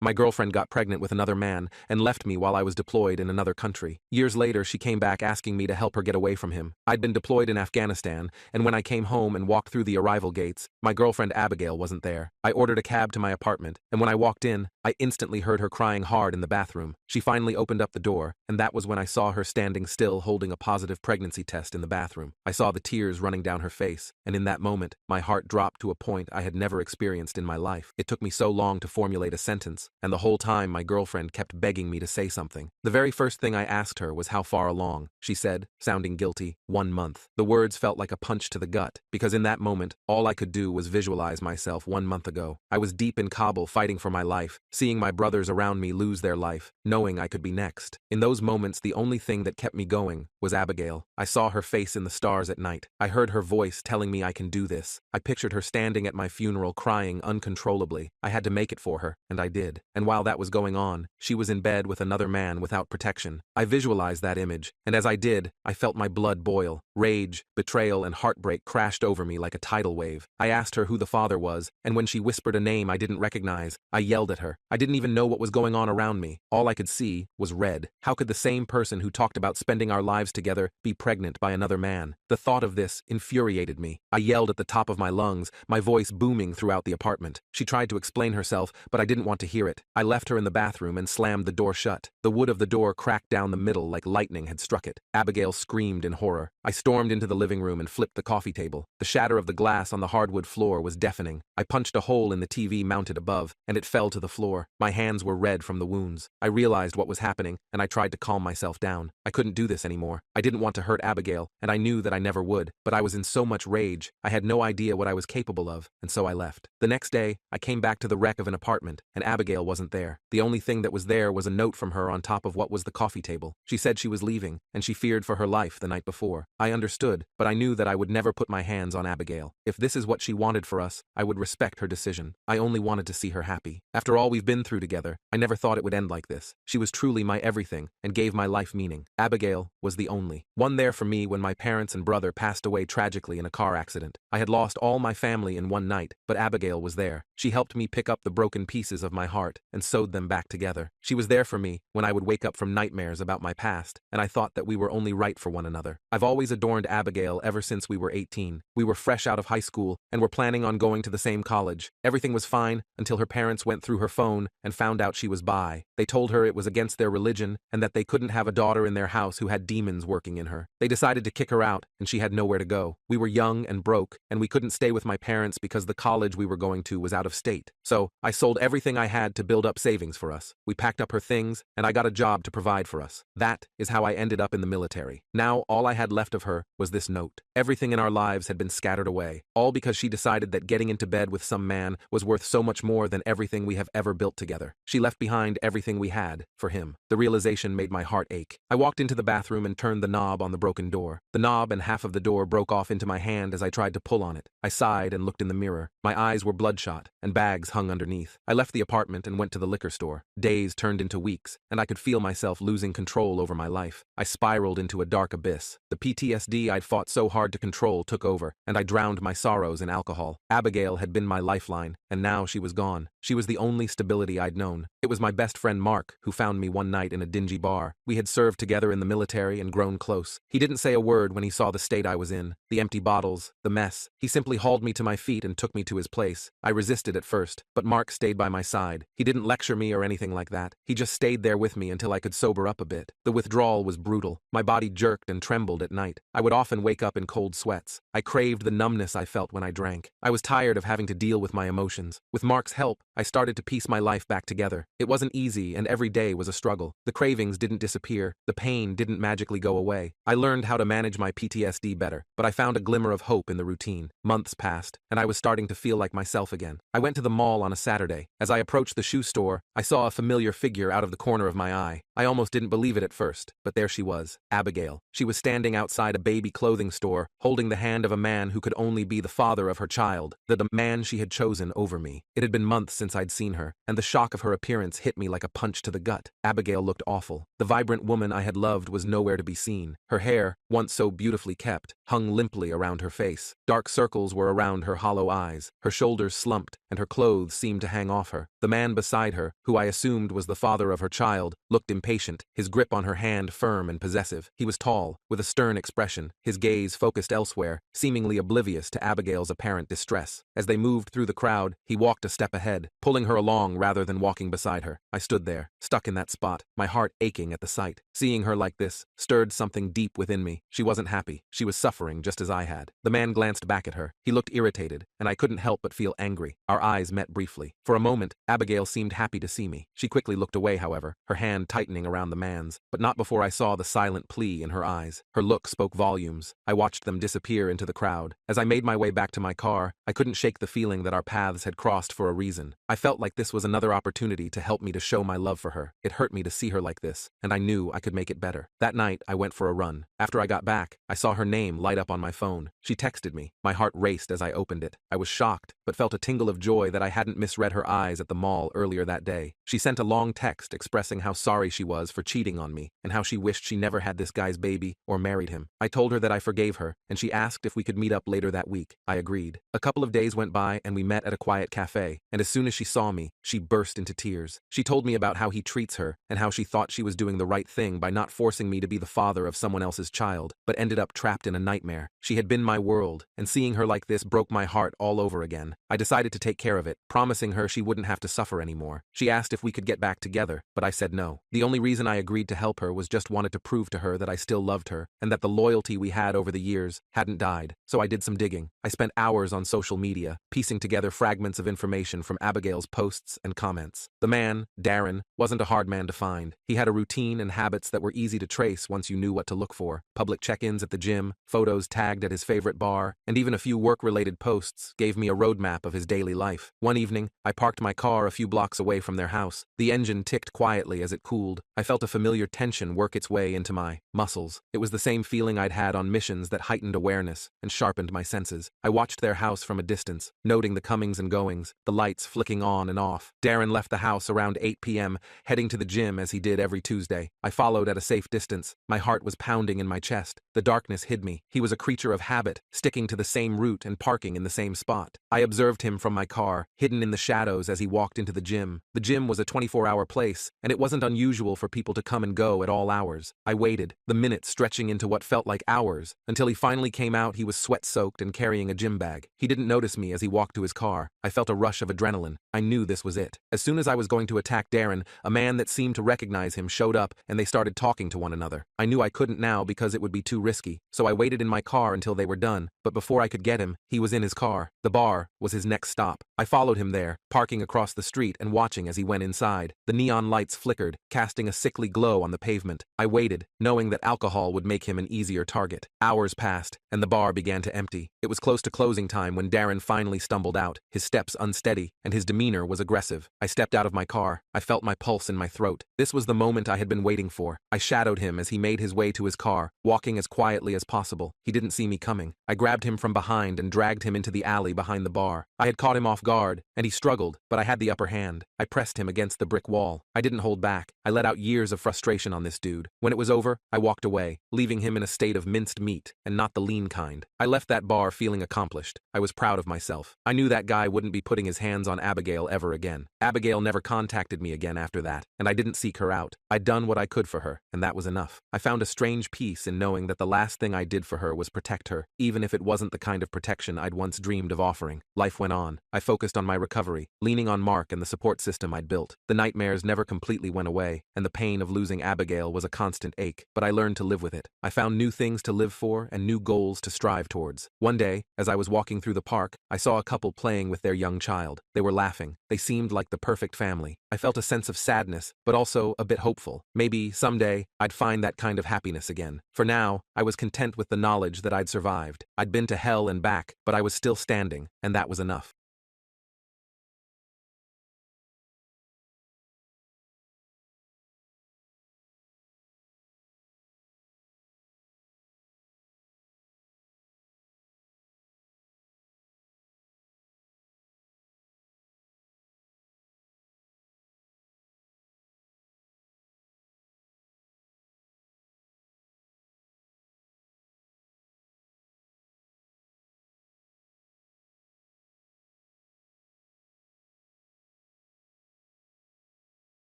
My girlfriend got pregnant with another man and left me while I was deployed in another country. Years later, she came back asking me to help her get away from him. I'd been deployed in Afghanistan, and when I came home and walked through the arrival gates, my girlfriend Abigail wasn't there. I ordered a cab to my apartment, and when I walked in, I instantly heard her crying hard in the bathroom. She finally opened up the door, and that was when I saw her standing still holding a positive pregnancy test in the bathroom. I saw the tears running down her face, and in that moment, my heart dropped to a point I had never experienced in my life. It took me so long to formulate a sentence, and the whole time my girlfriend kept begging me to say something. The very first thing I asked her was how far along. She said, sounding guilty, 1 month. The words felt like a punch to the gut, because in that moment, all I could do was visualize myself 1 month ago. I was deep in Kabul fighting for my life, seeing my brothers around me lose their life, knowing I could be next. In those moments, the only thing that kept me going was Abigail. I saw her face in the stars at night. I heard her voice telling me I can do this. I pictured her standing at my funeral crying uncontrollably. I had to make it for her, and I did. And while that was going on, she was in bed with another man without protection. I visualized that image, and as I did, I felt my blood boil. Rage, betrayal, and heartbreak crashed over me like a tidal wave. I asked her who the father was, and when she whispered a name I didn't recognize, I yelled at her. I didn't even know what was going on around me. All I could see was red. How could the same person who talked about spending our lives together be pregnant by another man? The thought of this infuriated me. I yelled at the top of my lungs, my voice booming throughout the apartment. She tried to explain herself, but I didn't want to hear it. I left her in the bathroom and slammed the door shut. The wood of the door cracked down the middle like lightning had struck it. Abigail screamed in horror. I stormed into the living room and flipped the coffee table. The shatter of the glass on the hardwood floor was deafening. I punched a hole in the TV mounted above, and it fell to the floor. My hands were red from the wounds. I realized what was happening, and I tried to calm myself down. I couldn't do this anymore. I didn't want to hurt Abigail, and I knew that I never would, but I was in so much rage, I had no idea what I was capable of, and so I left. The next day, I came back to the wreck of an apartment, and Abigail wasn't there. The only thing that was there was a note from her on top of what was the coffee table. She said she was leaving, and she feared for her life the night before. I understood, but I knew that I would never put my hands on Abigail. If this is what she wanted for us, I would respect her decision. I only wanted to see her happy. After all we've been through together, I never thought it would end like this. She was truly my everything, and gave my life meaning. Abigail was the only one there for me when my parents and brother passed away tragically in a car accident. I had lost all my family in one night, but Abigail was there. She helped me pick up the broken pieces of my heart and sewed them back together. She was there for me when I would wake up from nightmares about my past, and I thought that we were only right for one another. I've always adorned Abigail ever since we were 18. We were fresh out of high school and were planning on going to the same college. Everything was fine until her parents went through her phone and found out she was bi. They told her it was against their religion and that they couldn't have a daughter in their house who had demons working in her. They decided to kick her out, and she had nowhere to go. We were young and broke, and we couldn't stay with my parents because the college we were going to was out of state. So, I sold everything I had to build up savings for us. We packed up her things, and I got a job to provide for us. That is how I ended up in the military. Now, all I had left of her was this note. Everything in our lives had been scattered away, all because she decided that getting into bed with some man was worth so much more than everything we have ever built together. She left behind everything we had for him. The realization made my heart ache. I walked into the bathroom and turned the knob on the broken door. The knob and half of the door broke off into my hand as I tried to pull on it. I sighed and looked in the mirror. My eyes were bloodshot, and bags hung underneath. I left the apartment and went to the liquor store. Days turned into weeks, and I could feel myself losing control over my life. I spiraled into a dark abyss. The PTSD I'd fought so hard to control took over, and I drowned my sorrows in alcohol. Abigail had been my lifeline, and now she was gone. She was the only stability I'd known. It was my best friend Mark who found me one night in a dingy bar. We had served together in the military and grown close. He didn't say a word when he saw the state I was in, the empty bottles, the mess. He simply hauled me to my feet and took me to his place. I resisted at first, but Mark stayed by my side. He didn't lecture me or anything like that. He just stayed there with me until I could sober up a bit. The withdrawal was brutal. My body jerked and trembled at night. I would often wake up in cold sweats. I craved the numbness I felt when I drank. I was tired of having to deal with my emotions. With Mark's help, I started to piece my life back together. It wasn't easy, and every day was a struggle. The cravings didn't disappear. The pain didn't magically go away. I learned how to manage my PTSD better, but I found a glimmer of hope in the routine. Months passed, and I was starting to feel like myself again. I went to the mall on a Saturday. As I approached the shoe store, I saw a familiar figure out of the corner of my eye. I almost didn't believe it at first, but there she was, Abigail. She was standing outside a baby clothing store, holding the hand of a man who could only be the father of her child, the man she had chosen over me. It had been months since I'd seen her, and the shock of her appearance hit me like a punch to the gut. Abigail looked awful. The vibrant woman I had loved was nowhere to be seen. Her hair, once so beautifully kept, hung limply around her face. Dark circles were around her hollow eyes, her shoulders slumped, and her clothes seemed to hang off her. The man beside her, who I assumed was the father of her child, looked impatient, his grip on her hand firm and possessive. He was tall, with a stern expression, his gaze focused elsewhere, seemingly oblivious to Abigail's apparent distress. As they moved through the crowd, he walked a step ahead, pulling her along rather than walking beside her. I stood there, stuck in that spot, my heart aching at the sight. Seeing her like this stirred something deep within me. She wasn't happy. She was suffering just as I had. The man glanced back at her. He looked irritated, and I couldn't help but feel angry. Our eyes met briefly. For a moment, Abigail seemed happy to see me. She quickly looked away, however, her hand tightening around the man's, but not before I saw the silent plea in her eyes. Her look spoke volumes. I watched them disappear into the crowd. As I made my way back to my car, I couldn't shake the feeling that our paths had crossed for a reason. I felt like this was another opportunity to help me to show my love for her. It hurt me to see her like this, and I knew I could make it better. That night, I went for a run. After I got back, I saw her name light up on my phone. She texted me. My heart raced as I opened it. I was shocked, but felt a tingle of joy that I hadn't misread her eyes at the mall earlier that day. She sent a long text expressing how sorry she was for cheating on me, and how she wished she never had this guy's baby or married him. I told her that I forgave her, and she asked if we could meet up later that week. I agreed. A couple of days went by and we met at a quiet cafe, and as soon as she saw me, she burst into tears. She told me about how he treats her, and how she thought she was doing the right thing by not forcing me to be the father of someone else's child, but ended up trapped in a nightmare. She had been my world, and seeing her like this broke my heart all over again. I decided to take care of it, promising her she wouldn't have to suffer anymore. She asked if we could get back together, but I said no. The only reason I agreed to help her was just wanted to prove to her that I still loved her, and that the loyalty we had over the years hadn't died. So I did some digging. I spent hours on social media, piecing together fragments of information from Abigail's posts and comments. The man, Darren, wasn't a hard man to find. He had a routine and habits that were easy to trace once you knew what to look for. Public check-ins at the gym, photos tagged at his favorite bar, and even a few work-related posts gave me a roadmap of his daily life. One evening, I parked my car a few blocks away from their house. The engine ticked quietly as it cooled. I felt a familiar tension work its way into my muscles. It was the same feeling I'd had on missions that heightened awareness and sharpened my senses. I watched their house from a distance, noting the comings and goings, the lights flicking on and off. Darren left the house around 8 p.m., heading to the gym as he did every Tuesday. I followed at a safe distance. My heart was pounding in my chest. The darkness hid me. He was a creature of habit, sticking to the same route and parking in the same spot. I observed him from my car, hidden in the shadows as he walked into the gym. The gym was a 24-hour place, and it wasn't unusual for people to come and go at all hours. I waited, the minutes stretching into what felt like hours, until he finally came out. He was sweat-soaked and carrying a gym bag. He didn't notice me as he walked to his car. I felt a rush of adrenaline. I knew this was it. As soon as I was going to attack Darren, a man that seemed to recognize him showed up, and they started talking to one another. I knew I couldn't now because it would be too risky, so I waited in my car until they were done, but before I could get him, he was in his car. The bar was his next stop. I followed him there, parking across the street and watching as he went inside. The neon lights flickered, casting a sickly glow on the pavement. I waited, knowing that alcohol would make him an easier target. Hours passed, and the bar began to empty. It was close to closing time when Darren finally stumbled out, his steps unsteady, and his demeanor was aggressive. I stepped out of my car. I felt my pulse in my throat. This was the moment I had been waiting for. I shadowed him as he made his way to his car, walking as quietly as possible. He didn't see me coming. I grabbed him from behind and dragged him into the alley behind the bar. I had caught him off guard, and he struggled, but I had the upper hand. I pressed him against the brick wall. I didn't hold back. I let out years of frustration on this dude. When it was over, I walked away, leaving him in a state of minced meat, and not the lean kind. I left that bar feeling accomplished. I was proud of myself. I knew that guy wouldn't be putting his hands on Abigail ever again. Abigail never contacted me again after that, and I didn't seek her out. I'd done what I could for her, and that was enough. I found a strange peace in knowing that the last thing I did for her was protect her, even if it wasn't the kind of protection I'd once dreamed of offering. Life went on. I focused on my recovery, leaning on Mark and the support system I'd built. The nightmares never completely went away, and the pain of losing Abigail was a constant ache, but I learned to live with it. I found new things to live for and new goals to strive towards. One day, as I was walking through the park, I saw a couple playing with their young child. They were laughing. They seemed like the perfect family. I felt a sense of sadness, but also a bit hopeful. Maybe, someday, I'd find that kind of happiness again. For now, I was content with the knowledge that I'd survived. I'd been to hell and back, but I was still standing, and that was enough.